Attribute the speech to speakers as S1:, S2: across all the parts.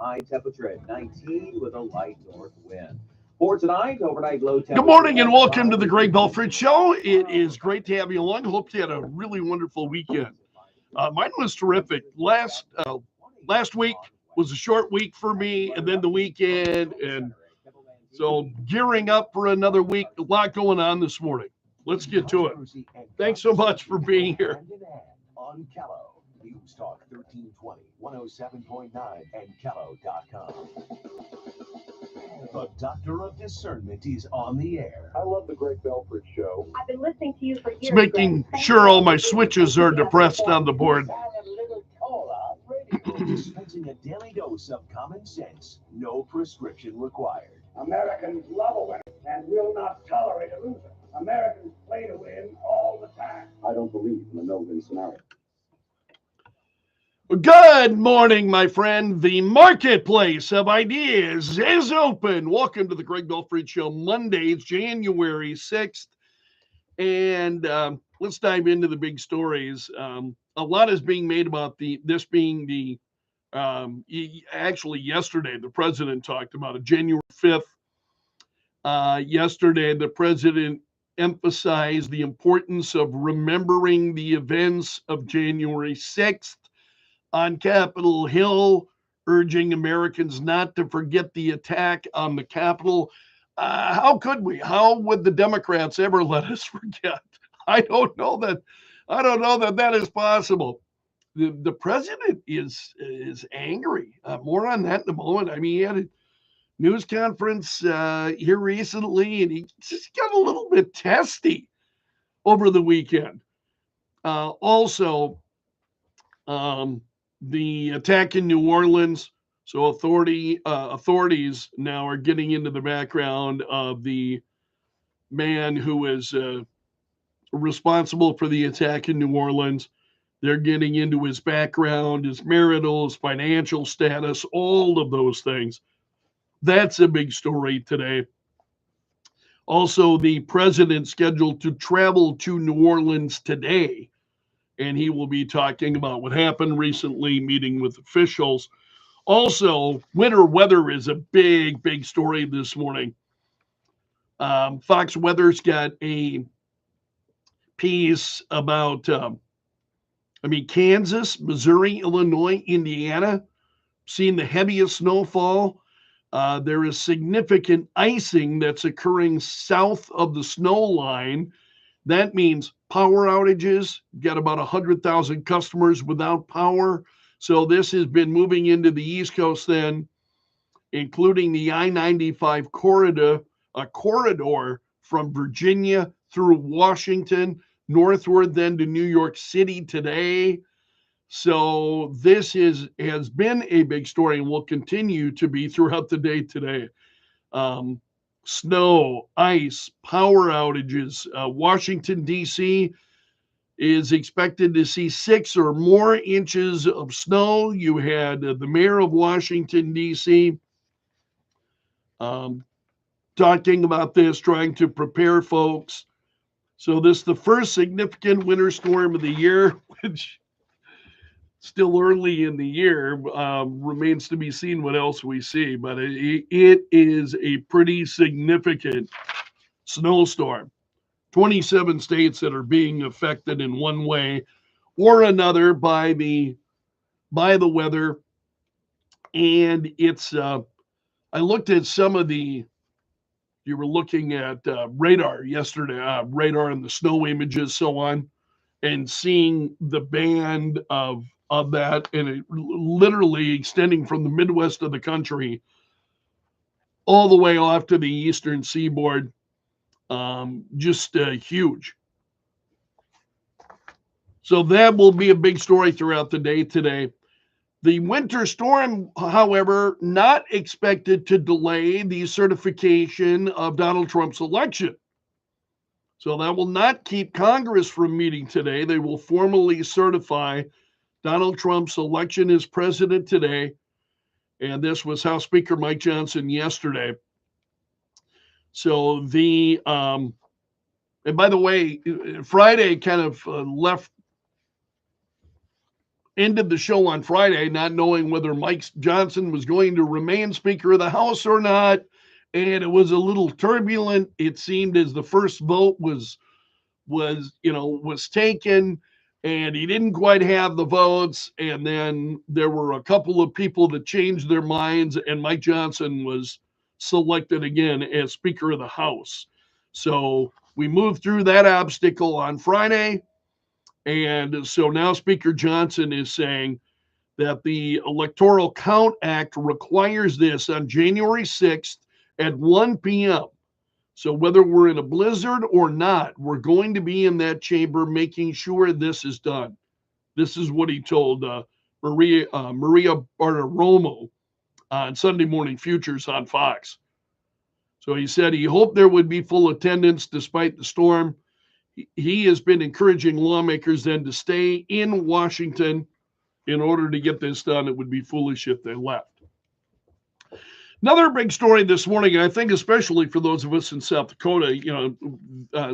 S1: High temperature at 19 with a light north wind. For tonight, overnight low temperature.
S2: Good morning and welcome to the Greg Belfrage Show. It is great to have you along. Hope you had a really wonderful weekend. Mine was terrific. Last week was a short week for me, and then the weekend, and so gearing up for another week. A lot going on this morning. Let's get to it. Thanks so much for being here.
S3: On Kello, News Talk 1320, 107.9, and Kello.com. The Doctor of Discernment is on the air.
S4: I love the Greg Belfrage Show.
S5: I've been listening to you for years.
S2: It's making sure all my switches are depressed on the board.
S3: Dispensing a daily dose of common sense, no prescription required.
S4: Americans love a winner and will not tolerate a loser. Americans play to win all the time. I don't believe in the no-win scenario.
S2: Good morning, my friend. The marketplace of ideas is open. Welcome to the Greg Belfrage Show, Monday, January 6th. And let's dive into the big stories. A lot is being made about this being the actually yesterday, the president talked about it, January 5th. Yesterday, the president emphasized the importance of remembering the events of January 6th on Capitol Hill, urging Americans not to forget the attack on the Capitol. How could we? How would the Democrats ever let us forget? I don't know that that is possible. The president is angry. More on that in a moment. I mean, he had a news conference here recently, and he just got a little bit testy over the weekend. Also, the attack in New Orleans. So authorities now are getting into the background of the man who is responsible for the attack in New Orleans. They're getting into his background, his marital, his financial status, all of those things. That's a big story today. Also, the president scheduled to travel to New Orleans today, and he will be talking about what happened recently, meeting with officials. Also, winter weather is a big, big story this morning. Fox Weather's got a piece about, Kansas, Missouri, Illinois, Indiana, seeing the heaviest snowfall. There is significant icing that's occurring south of the snow line. That means power outages. Got about 100,000 customers without power. So this has been moving into the East Coast then, including the I-95 corridor, a corridor from Virginia through Washington, northward then to New York City today. So this has been a big story and will continue to be throughout the day today. Snow, ice, power outages. Washington, D.C. is expected to see 6 or more inches of snow. You had the mayor of Washington, D.C. Talking about this, trying to prepare folks. So this is the first significant winter storm of the year, which still early in the year, remains to be seen what else we see. But it is a pretty significant snowstorm. 27 states that are being affected in one way or another by the weather. And it's, I looked at some of you were looking at radar yesterday, radar and the snow images, so on, and seeing the band of that, and it literally extending from the Midwest of the country all the way off to the eastern seaboard. Just huge. So that will be a big story throughout the day today. The winter storm, however, not expected to delay the certification of Donald Trump's election. So that will not keep Congress from meeting today. They will formally certify Donald Trump's election as president today. And this was House Speaker Mike Johnson yesterday. So and by the way, Friday kind of left ended the show on Friday not knowing whether Mike Johnson was going to remain Speaker of the House or not. And it was a little turbulent. It seemed as the first vote was taken, and he didn't quite have the votes. And then there were a couple of people that changed their minds, and Mike Johnson was selected again as Speaker of the House. So we moved through that obstacle on Friday. And so now Speaker Johnson is saying that the Electoral Count Act requires this on January 6th at 1 p.m. So whether we're in a blizzard or not, we're going to be in that chamber making sure this is done. This is what he told Maria Bartiromo on Sunday Morning Futures on Fox. So he said he hoped there would be full attendance despite the storm. He has been encouraging lawmakers then to stay in Washington in order to get this done. It would be foolish if they left. Another big story this morning, and I think especially for those of us in South Dakota,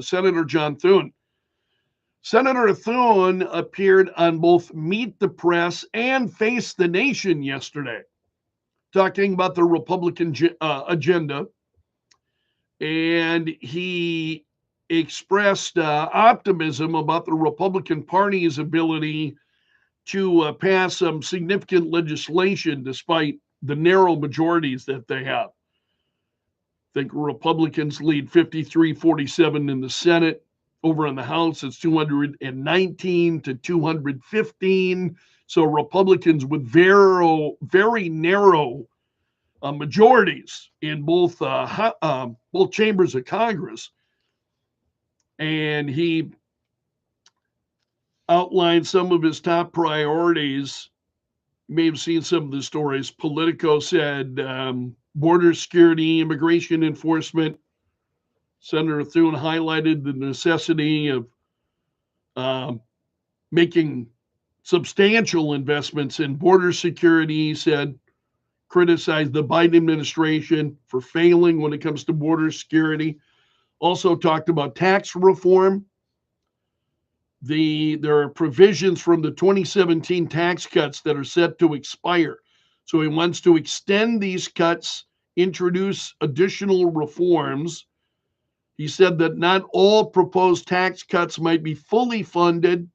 S2: Senator John Thune. Senator Thune appeared on both Meet the Press and Face the Nation yesterday, talking about the Republican agenda. And he expressed optimism about the Republican Party's ability to pass some significant legislation despite the narrow majorities that they have. I think Republicans lead 53-47 in the Senate. Over in the House, it's 219 to 215. So Republicans with very narrow majorities in both chambers of Congress. And he outlined some of his top priorities. You may have seen some of the stories. Politico said border security, immigration enforcement. Senator Thune highlighted the necessity of making substantial investments in border security. He said, criticized the Biden administration for failing when it comes to border security. Also talked about tax reform. There are provisions from the 2017 tax cuts that are set to expire. So he wants to extend these cuts, introduce additional reforms. He said that not all proposed tax cuts might be fully funded.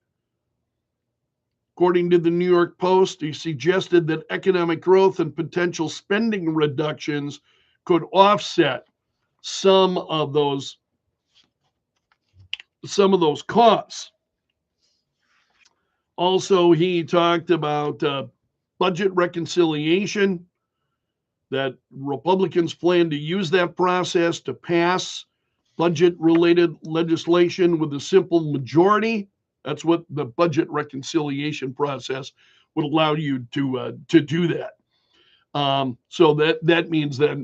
S2: According to the New York Post, he suggested that economic growth and potential spending reductions could offset some of those costs. Also, he talked about budget reconciliation, that Republicans plan to use that process to pass budget-related legislation with a simple majority. That's what the budget reconciliation process would allow you to do that. So that means that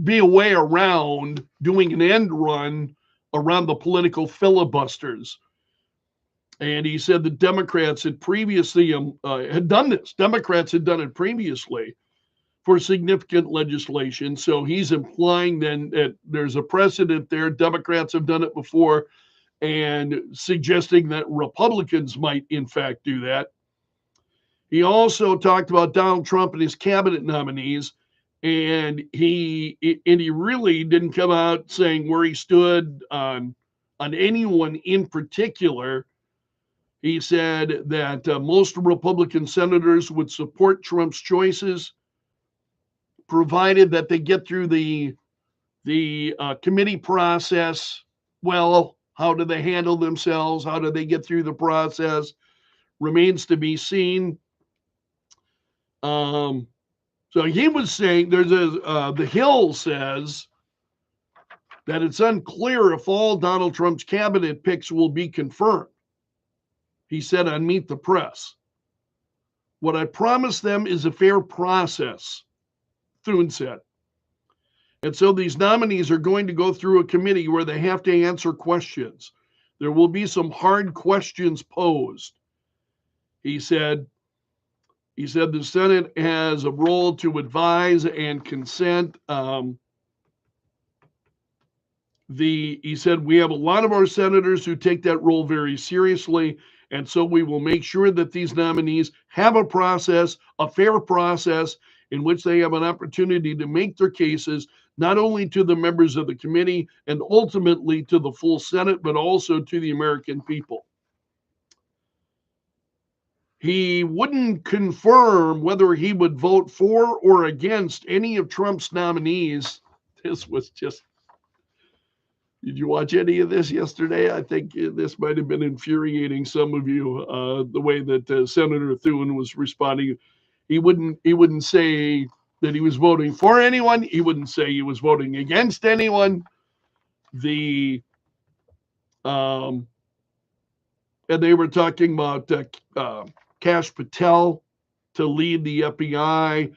S2: be a way around doing an end run around the political filibusters. And he said the Democrats had previously had done this. Democrats had done it previously for significant legislation. So he's implying then that there's a precedent there. Democrats have done it before, and suggesting that Republicans might in fact do that. He also talked about Donald Trump and his cabinet nominees, and he really didn't come out saying where he stood on anyone in particular. He said that most Republican senators would support Trump's choices, provided that they get through the committee process well. How do they handle themselves? How do they get through the process? Remains to be seen. So he was saying the Hill says that it's unclear if all Donald Trump's cabinet picks will be confirmed. He said on Meet the Press, "What I promise them is a fair process," Thune said. And so these nominees are going to go through a committee where they have to answer questions. There will be some hard questions posed. He said the Senate has a role to advise and consent. He said we have a lot of our senators who take that role very seriously, And so we will make sure that these nominees have a process, a fair process, in which they have an opportunity to make their cases, not only to the members of the committee and ultimately to the full Senate, but also to the American people. He wouldn't confirm whether he would vote for or against any of Trump's nominees. This was just, did you watch any of this yesterday? I think this might have been infuriating some of you, the way that Senator Thune was responding. He wouldn't say that he was voting for anyone. He wouldn't say he was voting against anyone. And they were talking about Kash Patel to lead the FBI,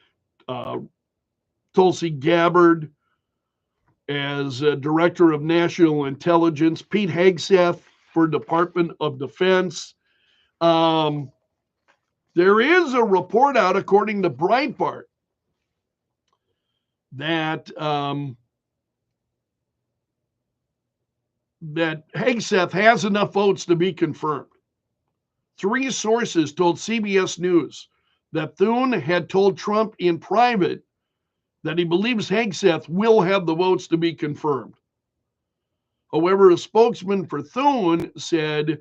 S2: Tulsi Gabbard as Director of National Intelligence, Pete Hegseth for Department of Defense. There is a report out, according to Breitbart, that that Hegseth has enough votes to be confirmed. 3 sources told CBS News that Thune had told Trump in private that he believes Hegseth will have the votes to be confirmed. However, a spokesman for Thune said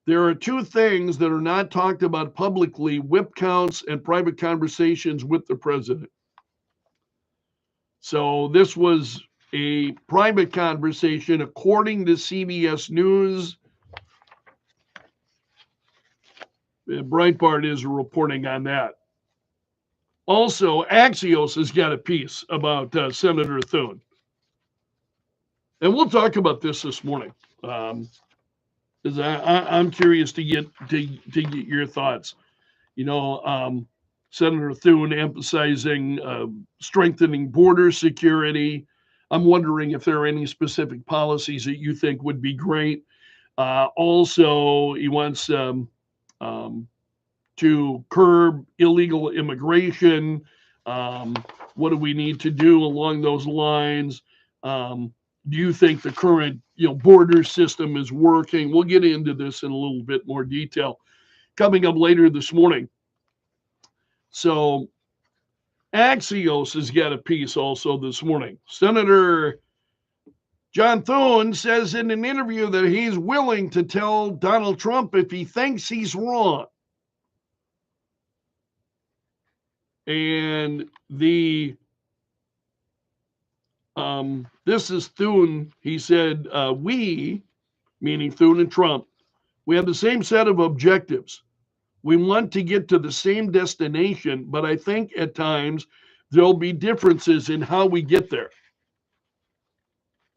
S2: there are 2 things that are not talked about publicly: whip counts and private conversations with the president. So this was a private conversation, according to CBS News. Breitbart is reporting on that. Also, Axios has got a piece about Senator Thune. And we'll talk about this morning. Because I'm curious to get your thoughts. You know, Senator Thune emphasizing strengthening border security. I'm wondering if there are any specific policies that you think would be great. Also, he wants to curb illegal immigration. What do we need to do along those lines? Do you think the current border system is working? We'll get into this in a little bit more detail coming up later this morning. So Axios has got a piece also this morning. Senator John Thune says in an interview that he's willing to tell Donald Trump if he thinks he's wrong. And this is Thune. He said, we, meaning Thune and Trump, we have the same set of objectives. We want to get to the same destination, but I think at times there'll be differences in how we get there.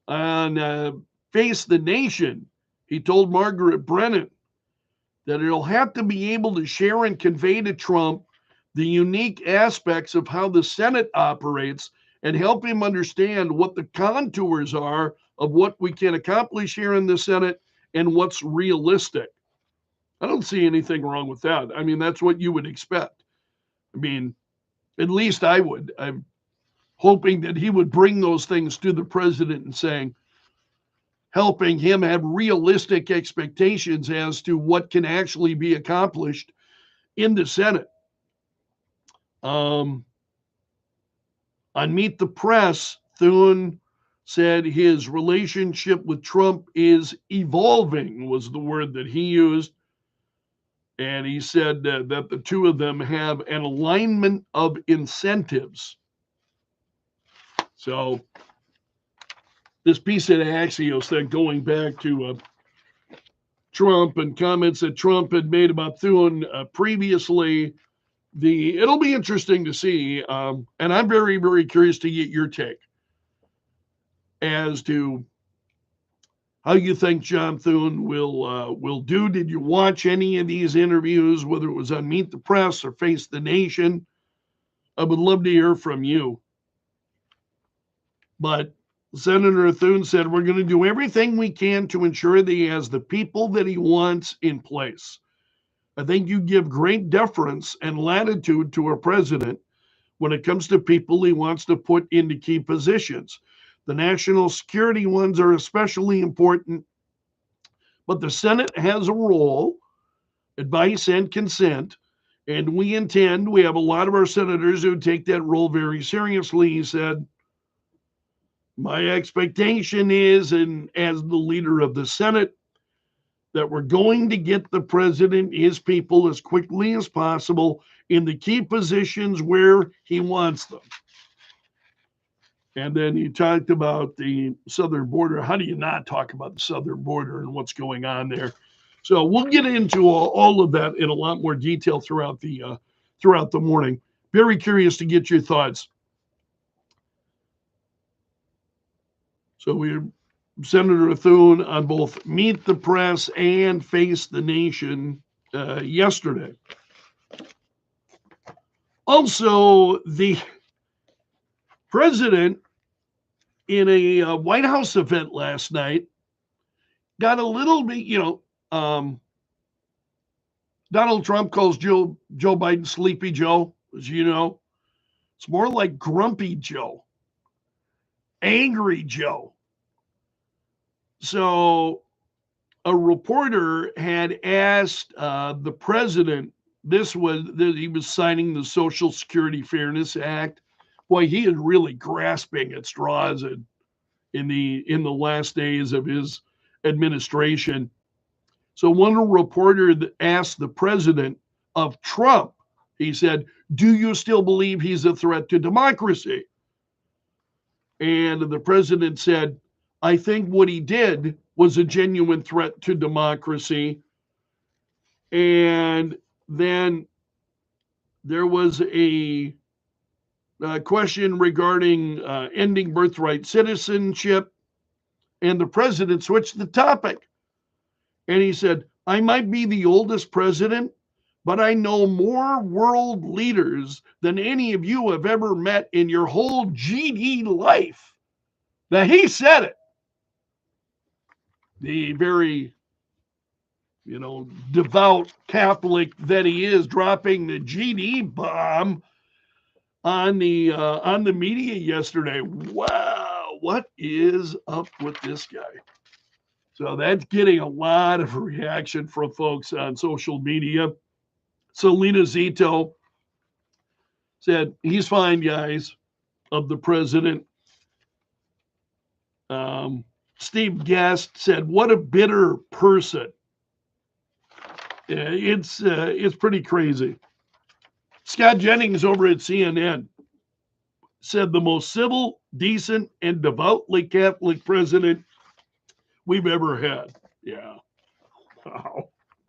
S2: On Face the Nation, he told Margaret Brennan that it'll have to be able to share and convey to Trump the unique aspects of how the Senate operates and help him understand what the contours are of what we can accomplish here in the Senate and what's realistic. I don't see anything wrong with that. I mean, that's what you would expect. I mean, at least I would. I'm hoping that he would bring those things to the president and saying, helping him have realistic expectations as to what can actually be accomplished in the Senate. On Meet the Press, Thune said his relationship with Trump is evolving, was the word that he used. And he said that the 2 of them have an alignment of incentives. So this piece of Axios then going back to Trump and comments that Trump had made about Thune previously. It'll be interesting to see, and I'm very, very curious to get your take as to how you think John Thune will do. Did you watch any of these interviews, whether it was on Meet the Press or Face the Nation? I would love to hear from you. But Senator Thune said, we're going to do everything we can to ensure that he has the people that he wants in place. I think you give great deference and latitude to a president when it comes to people he wants to put into key positions. The national security ones are especially important, but the Senate has a role advice and consent. And we have a lot of our senators who take that role very seriously. He said, my expectation is, and as the leader of the Senate, that we're going to get the president, his people, as quickly as possible in the key positions where he wants them. And then he talked about the southern border. How do you not talk about the southern border and what's going on there? So we'll get into all of that in a lot more detail throughout the morning. Very curious to get your thoughts. So we Senator Thune on both Meet the Press and Face the Nation yesterday. Also, the president in a White House event last night got a little bit, Donald Trump calls Joe Biden Sleepy Joe, as you know. It's more like Grumpy Joe, Angry Joe. So a reporter had asked the president, he was signing the Social Security Fairness Act. Boy, he is really grasping at straws in the last days of his administration. So one reporter asked the president of Trump, he said, do you still believe he's a threat to democracy? And the president said, I think what he did was a genuine threat to democracy. And then there was a question regarding ending birthright citizenship, and the president switched the topic. And he said, I might be the oldest president, but I know more world leaders than any of you have ever met in your whole GD life. Now, he said it. The very, devout Catholic that he is, dropping the GD bomb on the media yesterday. Wow, what is up with this guy? So that's getting a lot of reaction from folks on social media. Selena Zito said, he's fine, guys, of the president. Steve Guest said, what a bitter person. It's pretty crazy. Scott Jennings over at CNN said the most civil, decent, and devoutly Catholic president we've ever had. Yeah.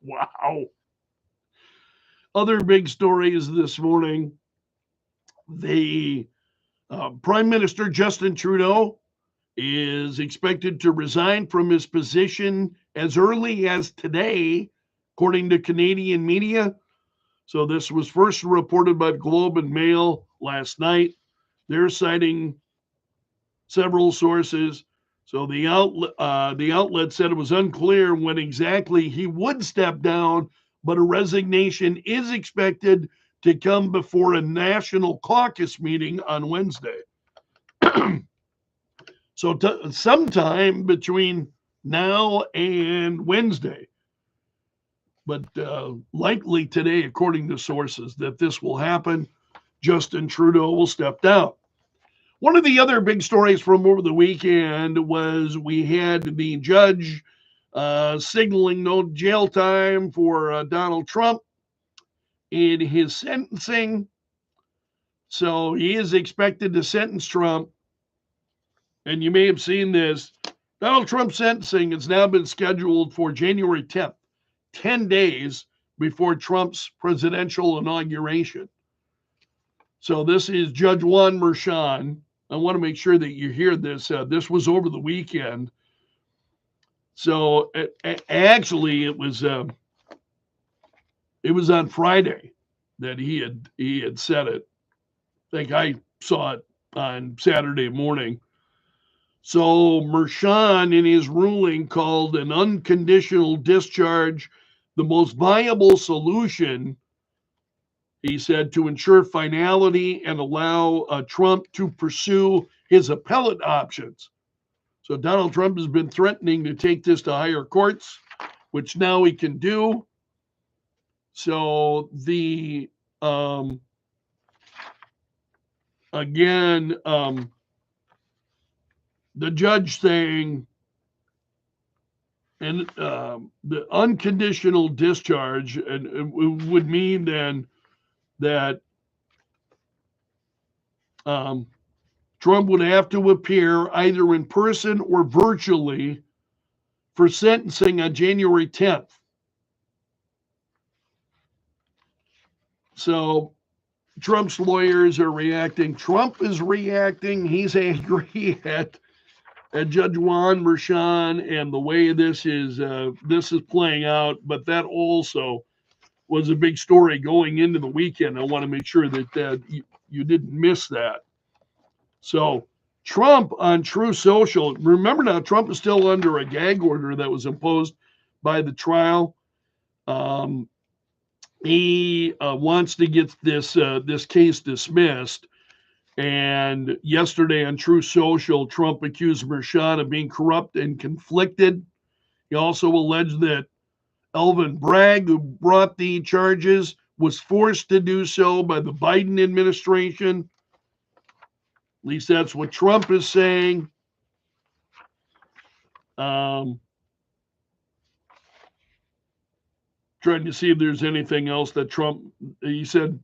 S2: Wow. Other big stories this morning. The Prime Minister Justin Trudeau is expected to resign from his position as early as today, according to Canadian media. So this was first reported by the Globe and Mail last night. They're citing several sources. So the outlet said it was unclear when exactly he would step down, but a resignation is expected to come before a national caucus meeting on Wednesday. So sometime between now and Wednesday, but likely today, according to sources, that this will happen. Justin Trudeau will step down. One of the other big stories from over the weekend was we had the judge signaling no jail time for Donald Trump in his sentencing. So he is expected to sentence Trump. And you may have seen this. Donald Trump's sentencing has now been scheduled for January 10th, 10 days before Trump's presidential inauguration. So this is Judge Juan Merchan. I want to make sure that you hear this. This was over the weekend. So actually, it was on Friday that he had said it. I think I saw it on Saturday morning. So Merchan, in his ruling, called an unconditional discharge the most viable solution, he said, to ensure finality and allow Trump to pursue his appellate options. So Donald Trump has been threatening to take this to higher courts, which now he can do. So the again, the judge saying, and the unconditional discharge, and it would mean then that Trump would have to appear either in person or virtually for sentencing on January 10th. So Trump's lawyers are reacting. Trump is reacting. He's angry at Judge Juan Merchan and the way this is playing out. But that also was a big story going into the weekend. I want to make sure that you didn't miss that. So Trump on Truth Social, remember now, Trump is still under a gag order that was imposed by the trial. He wants to get this case dismissed. And yesterday on Truth Social, Trump accused Merchan of being corrupt and conflicted. He also alleged that Alvin Bragg, who brought the charges, was forced to do so by the Biden administration. At least that's what Trump is saying. Trying to see if there's anything else that Trump, he said,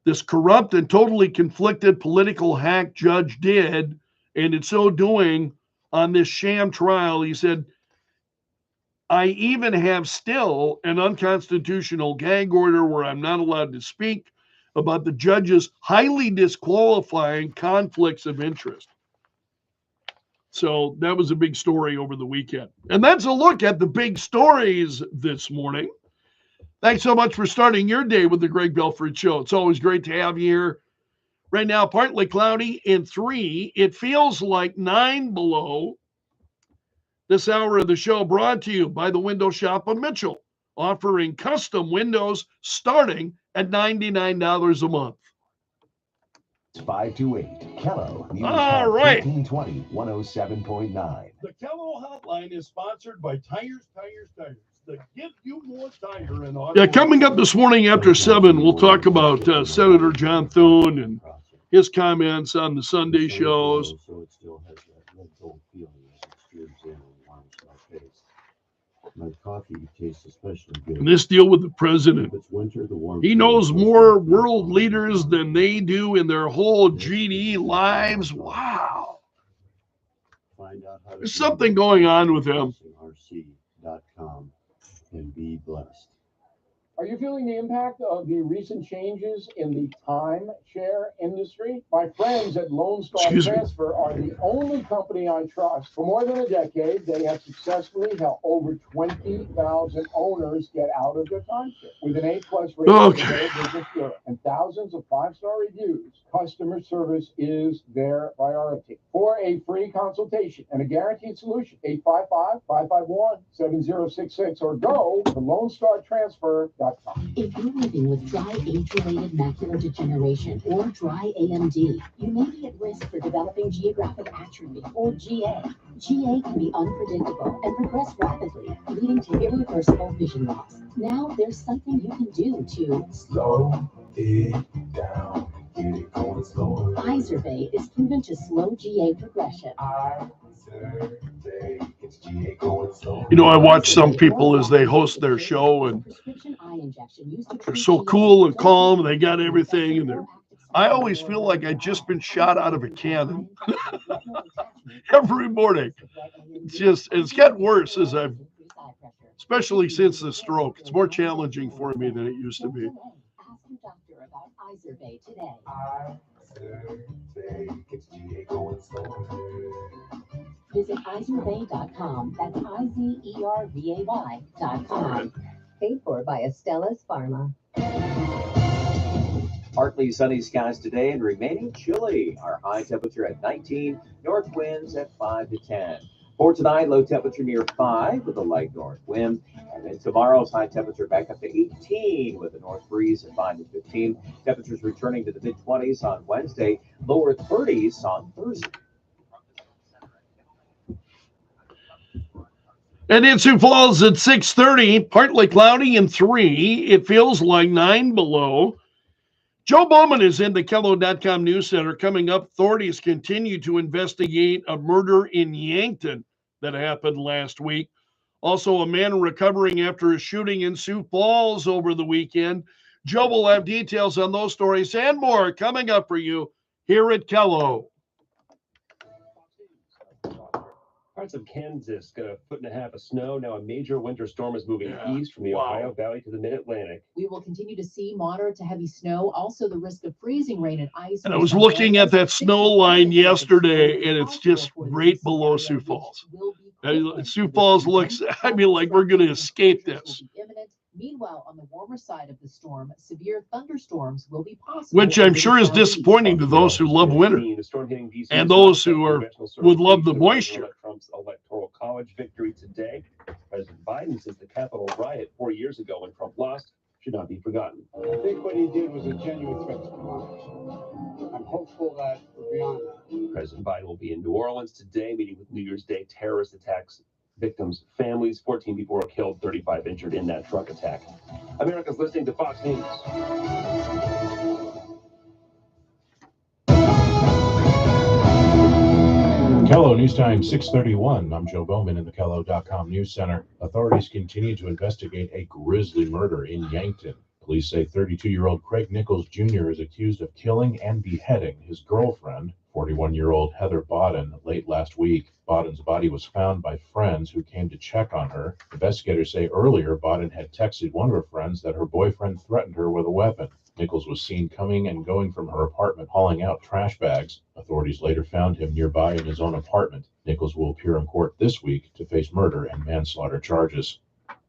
S2: this corrupt and totally conflicted political hack judge did, and in so doing on this sham trial, he said, I even have still an unconstitutional gag order where I'm not allowed to speak about the judge's highly disqualifying conflicts of interest. So that was a big story over the weekend. And that's a look at the big stories this morning. Thanks so much for starting your day with the Greg Belfrage Show. It's always great to have you here. Right now, partly cloudy in 3. It feels like 9 below. This hour of the show brought to you by the Window Shop of Mitchell, offering custom windows starting at $99 a month.
S3: 528 Kello.
S2: All right.
S3: 1320 107.9.
S2: The Kello Hotline is sponsored by Tires. That give you more tire and auto. Yeah, coming up this morning after 7, we'll talk about Senator John Thune and his comments on the Sunday shows.
S5: So it still has that red gold feeling as it steers in and warms my face. My coffee tastes especially good.
S2: And this deal with the president.
S5: If it's winter, the warm
S2: he knows more world leaders than they do in their whole GD lives. Wow.
S5: Find out how
S2: there's something going on with him.
S5: rc.com and be blessed.
S4: Are you feeling the impact of the recent changes in the timeshare industry? My friends at Lone Star Transfer are the only company I trust. For more than a decade, they have successfully helped over 20,000 owners get out of their timeshare. With an A+ rating from the Business Bureau and thousands of 5-star reviews, customer service is their priority. For a free consultation and a guaranteed solution, 855-551-7066 or go to LoneStarTransfer.com.
S6: If you're living with dry age-related macular degeneration or dry AMD, you may be at risk for developing geographic atrophy or GA. GA can be unpredictable and progress rapidly, leading to irreversible vision loss. Now there's something you can do to
S7: slow it down, get it going slower.
S6: Izervay is proven to slow GA progression.
S2: I watch some people as they host their show, and they're so cool and calm. They got everything, and I always feel like I've just been shot out of a cannon every morning. It's gotten worse as especially since the stroke. It's more challenging for me than it used to be.
S6: Ask your doctor about Izervay today. Visit Izervay.com. That's IZERVAY.com.
S8: Paid for by Astellas Pharma.
S1: Partly sunny skies today and remaining chilly. Our high temperature at 19, north winds at 5 to 10. For tonight, low temperature near 5 with a light north wind. And then tomorrow's high temperature back up to 18 with a north breeze at 5 to 15. Temperatures returning to the mid-20s on Wednesday, lower 30s on Thursday.
S2: And in Sioux Falls at 6:30, partly cloudy and 3. It feels like 9 below. Joe Bowman is in the Kello.com News Center. Coming up, authorities continue to investigate a murder in Yankton that happened last week. Also, a man recovering after a shooting in Sioux Falls over the weekend. Joe will have details on those stories and more coming up for you here at Kello.
S9: Parts of Kansas got a foot and a half of snow. Now a major winter storm is moving east from the Ohio Valley to the Mid-Atlantic.
S10: We will continue to see moderate to heavy snow. Also, the risk of freezing rain and ice.
S2: And I was looking at that snow line yesterday, and it's just right below Sioux Falls. Sioux Falls looks, I mean, like we're going to escape this.
S10: Meanwhile, on the warmer side of the storm, severe thunderstorms will be possible.
S2: Which I'm sure is disappointing to those who love winter and those who would love the moisture.
S9: Trump's electoral college victory today. President Biden says the Capitol riot 4 years ago when Trump lost should not be forgotten.
S4: I think what he did was a genuine threat to democracy. I'm hopeful that we're beyond that.
S9: President Biden will be in New Orleans today, meeting with New Year's Day terrorist attacks victims' families. 14 people were killed, 35 injured in that truck attack. America's listening to Fox News.
S11: Kello News Time 6:31. I'm Joe Bowman in the Kello.com News Center. Authorities continue to investigate a grisly murder in Yankton. Police say 32-year-old Craig Nichols Jr. is accused of killing and beheading his girlfriend, 41-year-old Heather Bodden, late last week. Bodden's body was found by friends who came to check on her. Investigators say earlier Bodden had texted one of her friends that her boyfriend threatened her with a weapon. Nichols was seen coming and going from her apartment hauling out trash bags. Authorities later found him nearby in his own apartment. Nichols will appear in court this week to face murder and manslaughter charges.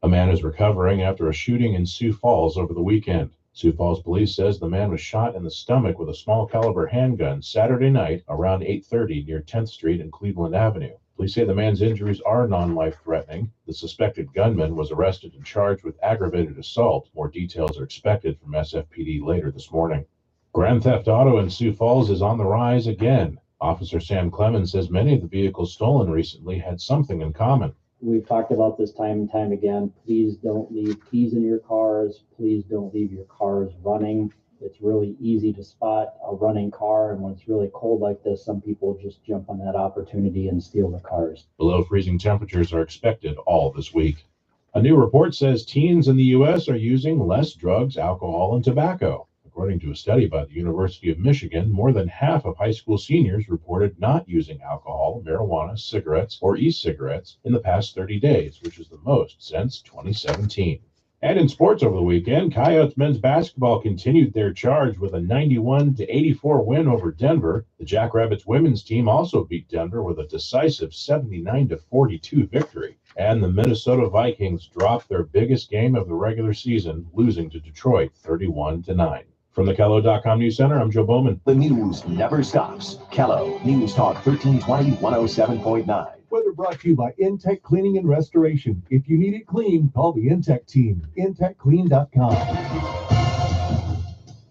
S11: A man is recovering after a shooting in Sioux Falls over the weekend. Sioux Falls police says the man was shot in the stomach with a small caliber handgun Saturday night around 8:30 near 10th Street and Cleveland Avenue. Police say the man's injuries are non-life threatening. The suspected gunman was arrested and charged with aggravated assault. More details are expected from SFPD later this morning. Grand theft auto in Sioux Falls is on the rise again. Officer Sam Clemens says many of the vehicles stolen recently had something in common.
S12: We've talked about this time and time again. Please don't leave keys in your cars. Please don't leave your cars running. It's really easy to spot a running car, and when it's really cold like this, some people just jump on that opportunity and steal the cars.
S11: Below freezing temperatures are expected all this week. A new report says teens in the U.S. are using less drugs, alcohol, and tobacco. According to a study by the University of Michigan, more than half of high school seniors reported not using alcohol, marijuana, cigarettes, or e-cigarettes in the past 30 days, which is the most since 2017. And in sports over the weekend, Coyotes men's basketball continued their charge with a 91-84 win over Denver. The Jackrabbits women's team also beat Denver with a decisive 79-42 victory. And the Minnesota Vikings dropped their biggest game of the regular season, losing to Detroit 31-9. From the Kello.com News Center, I'm Joe Bowman.
S3: The news never stops. Kello News Talk 1320 107.9. Weather brought to you by Intech Cleaning and Restoration. If you need it clean, call the Intech team. IntechClean.com.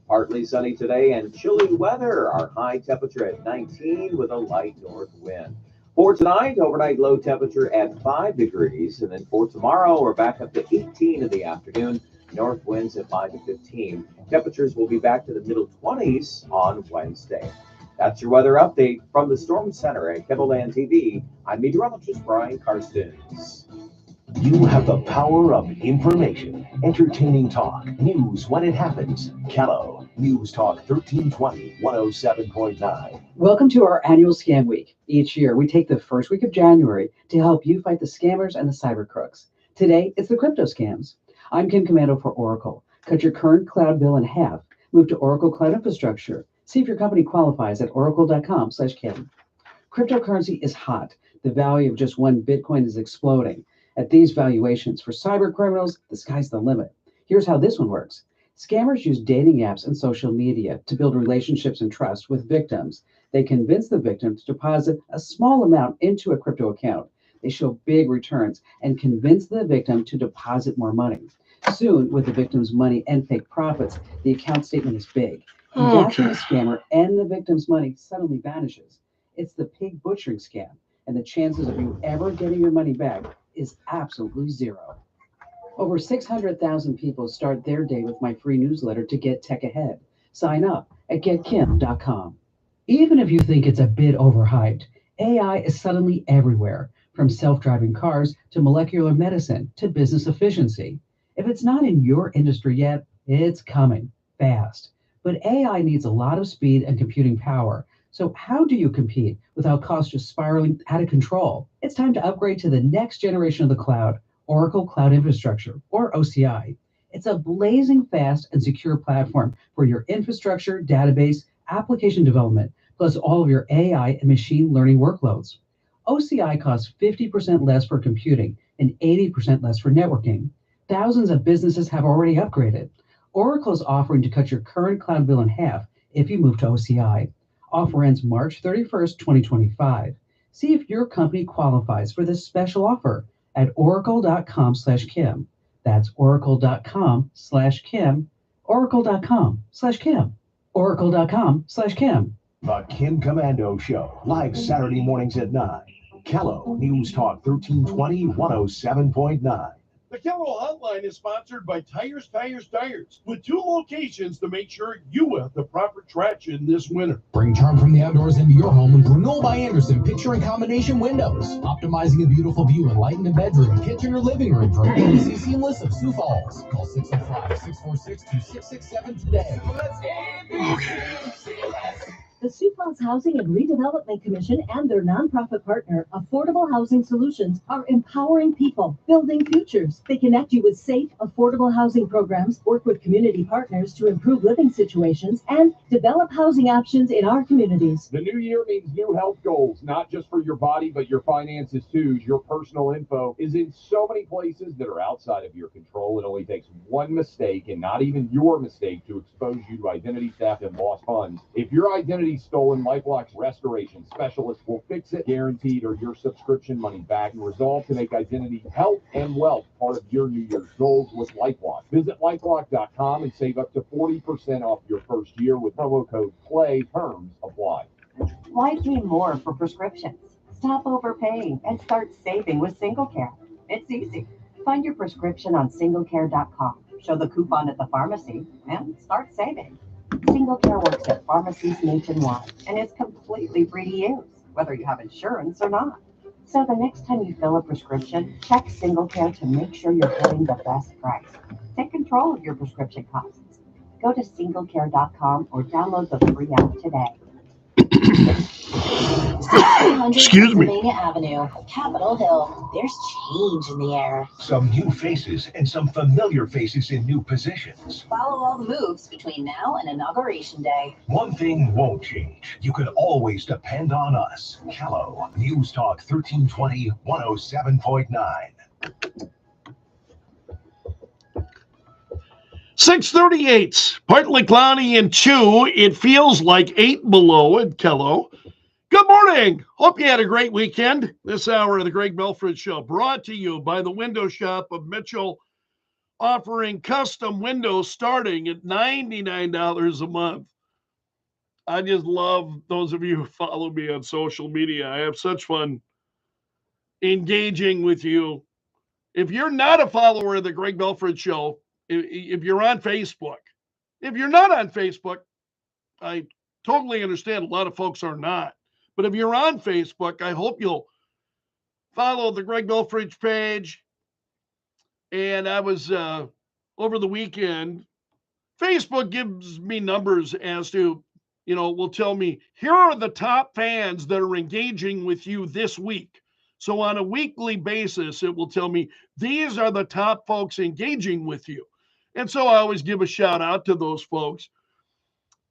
S1: Partly sunny today and chilly weather. Our high temperature at 19 with a light north wind. For tonight, overnight low temperature at 5 degrees. And then for tomorrow, we're back up to 18 in the afternoon. North winds at 5 to 15. Temperatures will be back to the middle 20s on Wednesday. That's your weather update from the Storm Center at Kettleland TV. I'm meteorologist Brian Karstens.
S3: You have the power of information, entertaining talk, news when it happens. Kello News Talk 1320 107.9.
S13: Welcome to our annual Scam Week. Each year, we take the first week of January to help you fight the scammers and the cyber crooks. Today, it's the crypto scams. I'm Kim Commando for Oracle. Cut your current cloud bill in half. Move to Oracle Cloud Infrastructure. See if your company qualifies at oracle.com/Kim. Cryptocurrency is hot. The value of just one Bitcoin is exploding. At these valuations, for cyber criminals, the sky's the limit. Here's how this one works. Scammers use dating apps and social media to build relationships and trust with victims. They convince the victim to deposit a small amount into a crypto account. They show big returns and convince the victim to deposit more money. Soon, with the victim's money and fake profits, the account statement is big. That's when the scammer and the victim's money suddenly vanishes. It's the pig butchering scam, and the chances of you ever getting your money back is absolutely zero. Over 600,000 people start their day with my free newsletter to get tech ahead. Sign up at getkim.com. Even if you think it's a bit overhyped, AI is suddenly everywhere, from self-driving cars to molecular medicine to business efficiency. If it's not in your industry yet, it's coming fast. But AI needs a lot of speed and computing power. So how do you compete without costs just spiraling out of control? It's time to upgrade to the next generation of the cloud, Oracle Cloud Infrastructure, or OCI. It's a blazing fast and secure platform for your infrastructure, database, application development, plus all of your AI and machine learning workloads. OCI costs 50% less for computing and 80% less for networking. Thousands of businesses have already upgraded. Oracle is offering to cut your current cloud bill in half if you move to OCI. Offer ends March 31st, 2025. See if your company qualifies for this special offer at oracle.com/Kim. That's oracle.com/Kim. Oracle.com/Kim. Oracle.com/Kim.
S3: The Kim Commando Show, live Saturday mornings at 9. Kello News Talk 1320 107.9.
S2: The Kello Hotline is sponsored by Tires, with 2 locations to make sure you have the proper traction this winter.
S14: Bring charm from the outdoors into your home with Renewal by Andersen picture and combination windows. Optimizing a beautiful view and light in the bedroom, kitchen, or living room from ABC Seamless of Sioux Falls. Call 605-646-2667 today.
S6: The Sioux Falls Housing and Redevelopment Commission and their nonprofit partner, Affordable Housing Solutions, are empowering people, building futures. They connect you with safe, affordable housing programs, work with community partners to improve living situations, and develop housing options in our communities.
S4: The new year means new health goals, not just for your body, but your finances too. Your personal info is in so many places that are outside of your control. It only takes one mistake, and not even your mistake, to expose you to identity theft and lost funds. If your identity stolen, LifeLock's restoration specialist will fix it, guaranteed, or your subscription money back, and resolve to make identity, health, and wealth part of your New Year's goals with LifeLock. Visit LifeLock.com and save up to 40% off your first year with promo code PLAY. Terms apply.
S8: Why pay more for prescriptions? Stop overpaying and start saving with SingleCare. It's easy. Find your prescription on singlecare.com. Show the coupon at the pharmacy and start saving. SingleCare works at pharmacies nationwide and is completely free to use, whether you have insurance or not. So the next time you fill a prescription, check SingleCare to make sure you're getting the best price. Take control of your prescription costs. Go to singlecare.com or download the free app today.
S2: Excuse me.
S15: Pennsylvania Avenue, Capitol Hill. There's change in the air.
S3: Some new faces and some familiar faces in new positions.
S15: Follow all the moves between now and Inauguration Day.
S3: One thing won't change. You can always depend on us. Kello News Talk 1320 107.9.
S2: 6:38, partly cloudy and 2. It feels like 8 below at Kello. Good morning. Hope you had a great weekend. This hour of the Greg Belfrage Show brought to you by the Window Shop of Mitchell, offering custom windows starting at $99 a month. I just love those of you who follow me on social media. I have such fun engaging with you. If you're not a follower of the Greg Belfrage Show, if you're on Facebook, if you're not on Facebook, I totally understand a lot of folks are not. But if you're on Facebook, I hope you'll follow the Greg Belfrage page. And I was over the weekend, Facebook gives me numbers as to, will tell me, here are the top fans that are engaging with you this week. So on a weekly basis, it will tell me, these are the top folks engaging with you. And so I always give a shout out to those folks.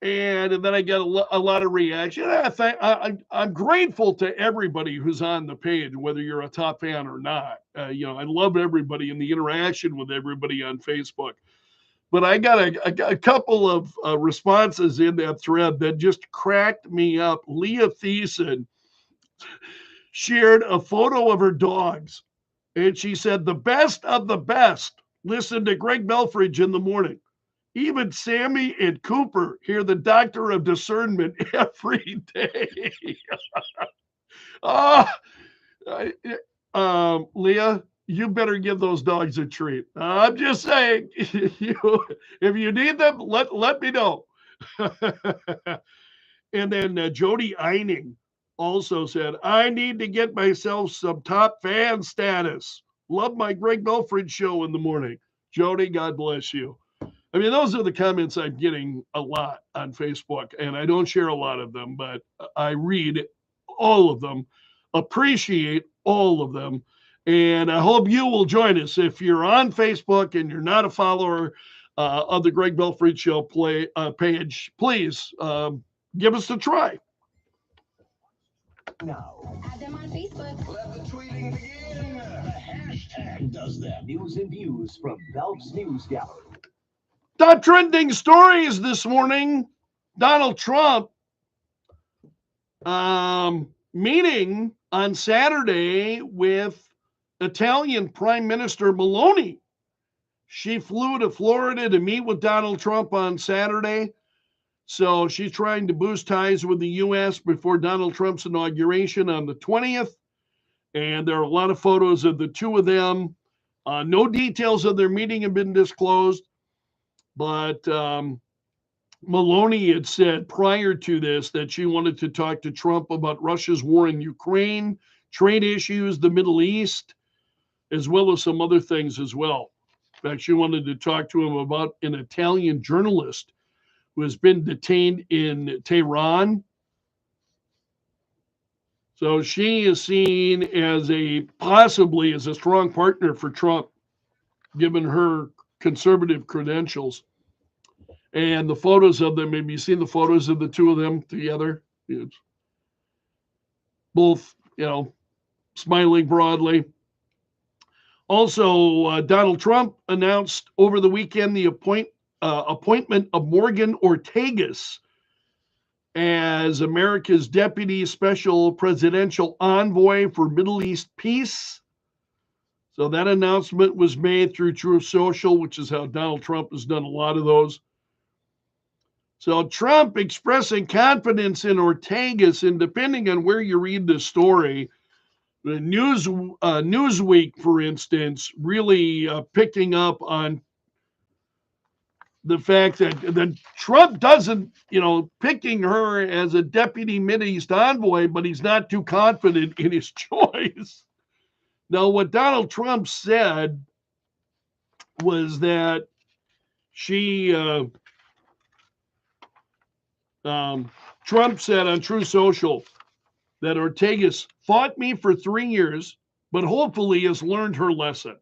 S2: And then I get a lot of reaction. I'm grateful to everybody who's on the page, whether you're a top fan or not. I love everybody and the interaction with everybody on Facebook. But I got a couple of responses in that thread that just cracked me up. Leah Thiessen shared a photo of her dogs, and she said, the best of the best listen to Greg Belfrage in the morning. Even Sammy and Cooper hear the doctor of discernment every day. Leah, you better give those dogs a treat. I'm just saying, if you need them, let me know. And then Jody Eining also said, I need to get myself some top fan status. Love my Greg Belfrage show in the morning. Jody, God bless you. I mean, those are the comments I'm getting a lot on Facebook, and I don't share a lot of them, but I read all of them, appreciate all of them, and I hope you will join us. If you're on Facebook and you're not a follower of the Greg Belfrage Show page, please give us a try.
S3: Now,
S15: Add them on Facebook.
S3: let the tweeting begin. The hashtag does that. News and views from Belf's News Gallery.
S2: Top trending stories this morning. Donald Trump meeting on Saturday with Italian Prime Minister Meloni. She flew to Florida to meet with Donald Trump on Saturday. So she's trying to boost ties with the U.S. before Donald Trump's inauguration on the 20th. And there are a lot of photos of the two of them. No details of their meeting have been disclosed. But Meloni had said prior to this that she wanted to talk to Trump about Russia's war in Ukraine, trade issues, the Middle East, as well as some other things as well. In fact, she wanted to talk to him about an Italian journalist who has been detained in Tehran. So she is seen as possibly as a strong partner for Trump, given her conservative credentials. And the photos of them, have you seen the photos of the two of them together? It's both, smiling broadly. Also, Donald Trump announced over the weekend the appointment of Morgan Ortagus as America's deputy special presidential envoy for Middle East peace. So that announcement was made through Truth Social, which is how Donald Trump has done a lot of those. So Trump expressing confidence in Ortagus, and depending on where you read the story, the Newsweek, for instance, really picking up on the fact that Trump doesn't, picking her as a deputy Mideast envoy, but he's not too confident in his choice. Now, what Donald Trump said was that Trump said on True Social that Ortagus fought me for 3 years, but hopefully has learned her lesson.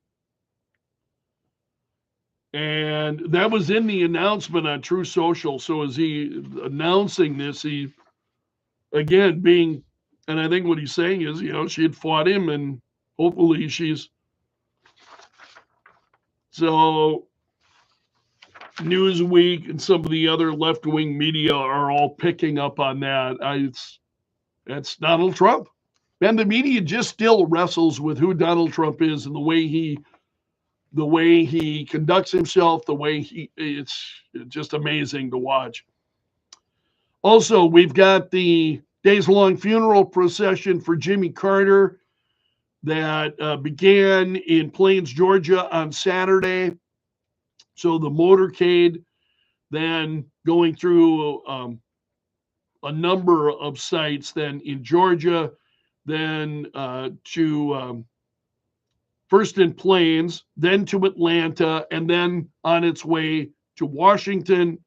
S2: And that was in the announcement on True Social. So as he announcing this, he, again, and I think what he's saying is, she had fought him and hopefully she's, so Newsweek and some of the other left-wing media are all picking up on that. That's Donald Trump. And the media just still wrestles with who Donald Trump is and the way he conducts himself, it's just amazing to watch. Also, we've got the days-long funeral procession for Jimmy Carter that began in Plains, Georgia on Saturday. So the motorcade then going through a number of sites then in Georgia, then to first in Plains, then to Atlanta, and then on its way to Washington.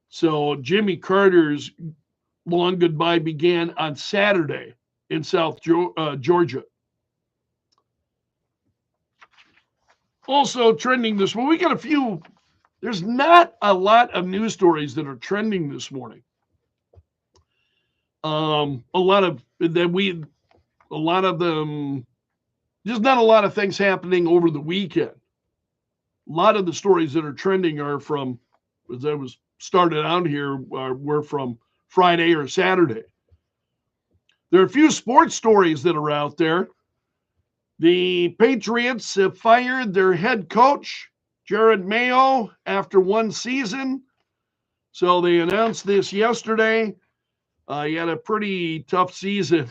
S2: So Jimmy Carter's long goodbye began on Saturday in South Georgia. Also trending this morning, we got a few, there's not a lot of news stories that are trending this morning. A lot of them, just not a lot of things happening over the weekend. A lot of the stories that are trending are from, as I was started out here, were from Friday or Saturday. There are a few sports stories that are out there. The Patriots have fired their head coach, Jared Mayo, after one season. So they announced this yesterday. He had a pretty tough season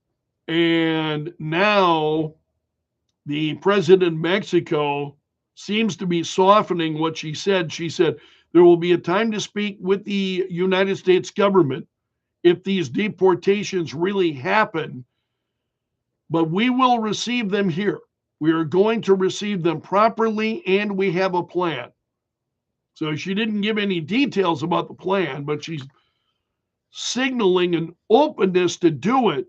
S2: And now the president of Mexico seems to be softening what she said. She said, there will be a time to speak with the United States government if these deportations really happen, but we will receive them here. We are going to receive them properly, and we have a plan. So she didn't give any details about the plan, but she's signaling an openness to do it.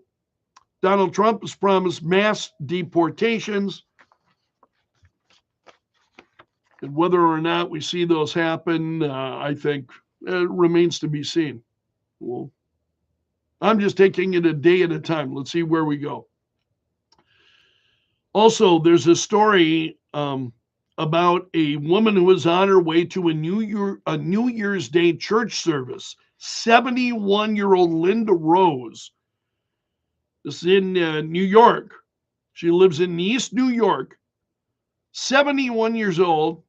S2: Donald Trump has promised mass deportations. And whether or not we see those happen, I think remains to be seen. Well, I'm just taking it a day at a time. Let's see where we go. Also, there's a story about a woman who was on her way to a New Year's Day church service. 71-year-old Linda Rose. This is in New York. She lives in East New York. 71 years old.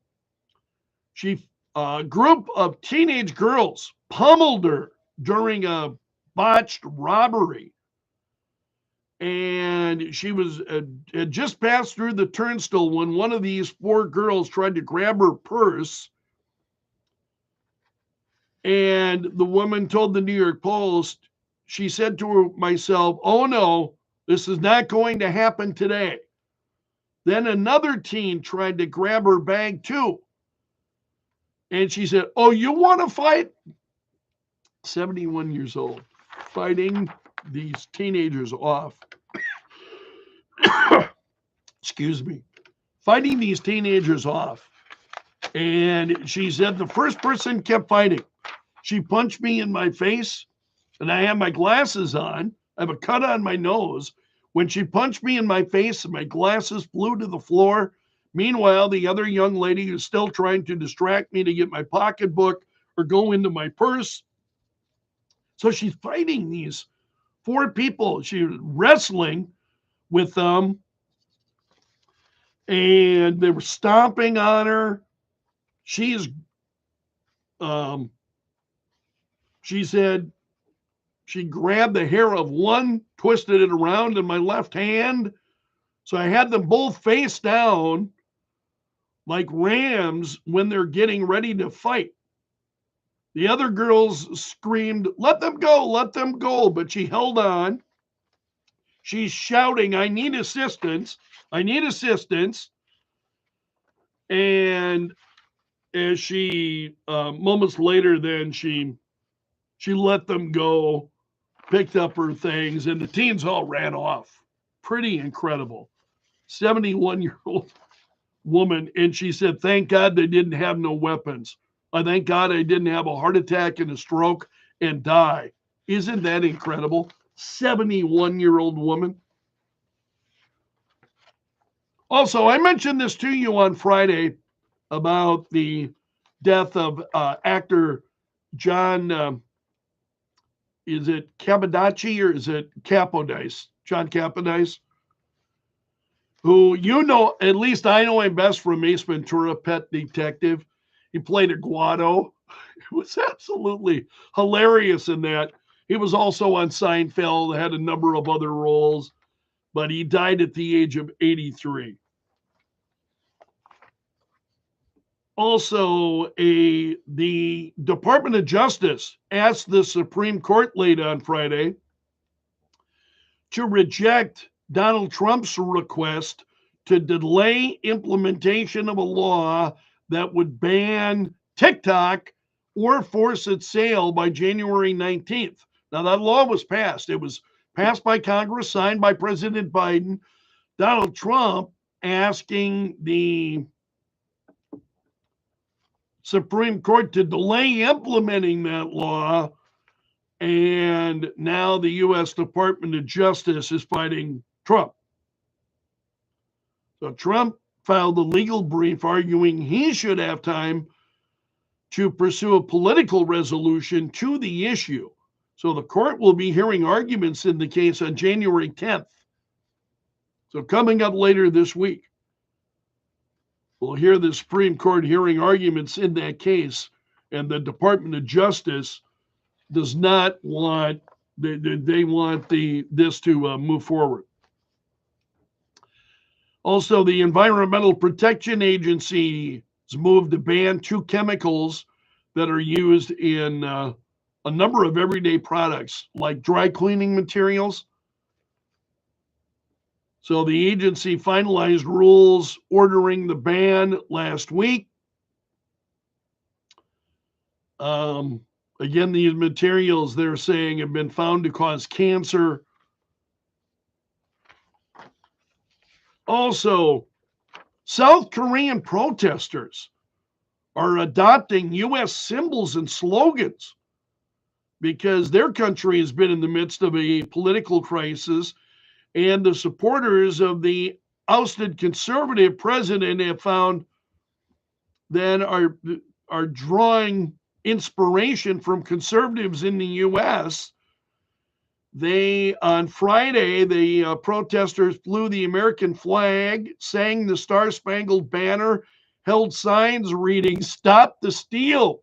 S2: A group of teenage girls pummeled her during a botched robbery. And she had just passed through the turnstile when one of these four girls tried to grab her purse. And the woman told the New York Post, she said to myself, oh no, this is not going to happen today. Then another teen tried to grab her bag too. And she said, oh, you want to fight? 71 years old, fighting these teenagers off. Excuse me. Fighting these teenagers off. And she said the first person kept fighting. She punched me in my face, and I have my glasses on. I have a cut on my nose. When she punched me in my face, my glasses flew to the floor. Meanwhile, the other young lady is still trying to distract me to get my pocketbook or go into my purse. So she's fighting these four people. She was wrestling with them, and they were stomping on her. She said she grabbed the hair of one, twisted it around in my left hand. So I had them both face down like rams when they're getting ready to fight. The other girls screamed, let them go, let them go. But she held on. She's shouting, I need assistance. I need assistance. And as she, moments later, then she let them go, picked up her things, and the teens all ran off. Pretty incredible. 71-year-old woman. And she said, thank God they didn't have no weapons. I thank God I didn't have a heart attack and a stroke and die. Isn't that incredible? 71-year-old woman. Also, I mentioned this to you on Friday about the death of actor John, is it Capodice or is it Capodice? John Capodice, who at least I know him best from Ace Ventura, Pet Detective. He played Aguado. It was absolutely hilarious in that. He was also on Seinfeld, had a number of other roles, but he died at the age of 83. Also, the Department of Justice asked the Supreme Court late on Friday to reject Donald Trump's request to delay implementation of a law that would ban TikTok or force its sale by January 19th. Now, that law was passed. It was passed by Congress, signed by President Biden. Donald Trump asking the Supreme Court to delay implementing that law, and now the U.S. Department of Justice is fighting Trump. So Trump filed a legal brief arguing he should have time to pursue a political resolution to the issue. So the court will be hearing arguments in the case on January 10th. So coming up later this week, we'll hear the Supreme Court hearing arguments in that case, and the Department of Justice does not want They want this to move forward. Also, the Environmental Protection Agency has moved to ban 2 chemicals that are used in a number of everyday products, like dry cleaning materials. So the agency finalized rules ordering the ban last week. Again, these materials, they're saying, have been found to cause cancer. Also, South Korean protesters are adopting U.S. symbols and slogans because their country has been in the midst of a political crisis, and the supporters of the ousted conservative president have found that are drawing inspiration from conservatives in the U.S. On Friday, the protesters flew the American flag, sang the Star-Spangled Banner, held signs reading, "Stop the Steal."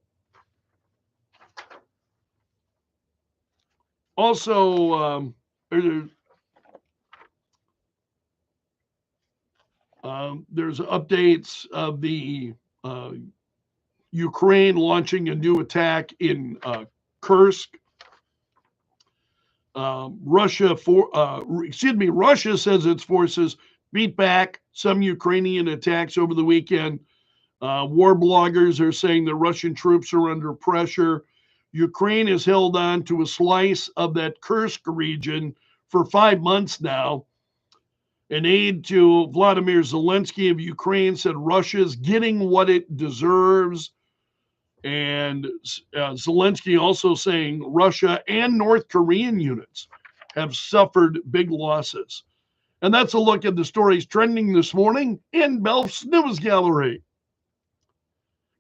S2: Also, there's updates of the Ukraine launching a new attack in Kursk. Russia says its forces beat back some Ukrainian attacks over the weekend. War bloggers are saying the Russian troops are under pressure. Ukraine has held on to a slice of that Kursk region for 5 months now. An aide to Vladimir Zelensky of Ukraine said Russia's getting what it deserves. And Zelensky also saying Russia and North Korean units have suffered big losses. And that's a look at the stories trending this morning in Belf's News Gallery.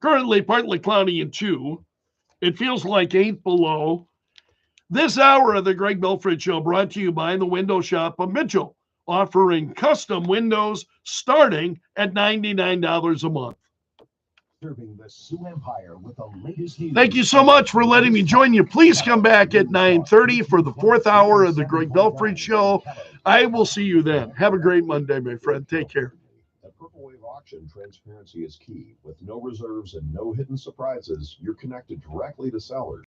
S2: Currently partly cloudy and 2. It feels like 8 below. This hour of the Greg Belfrage Show brought to you by the Window Shop of Mitchell, offering custom windows starting at $99 a month.
S3: Serving the Sioux Empire with the latest news.
S2: Thank you so much for letting me join you. Please come back at 9:30 for the 4th hour of the Greg Belfrage Show. I will see you then. Have a great Monday, my friend. Take care.
S16: At Purple Wave Auction, transparency is key. With no reserves and no hidden surprises, you're connected directly to sellers.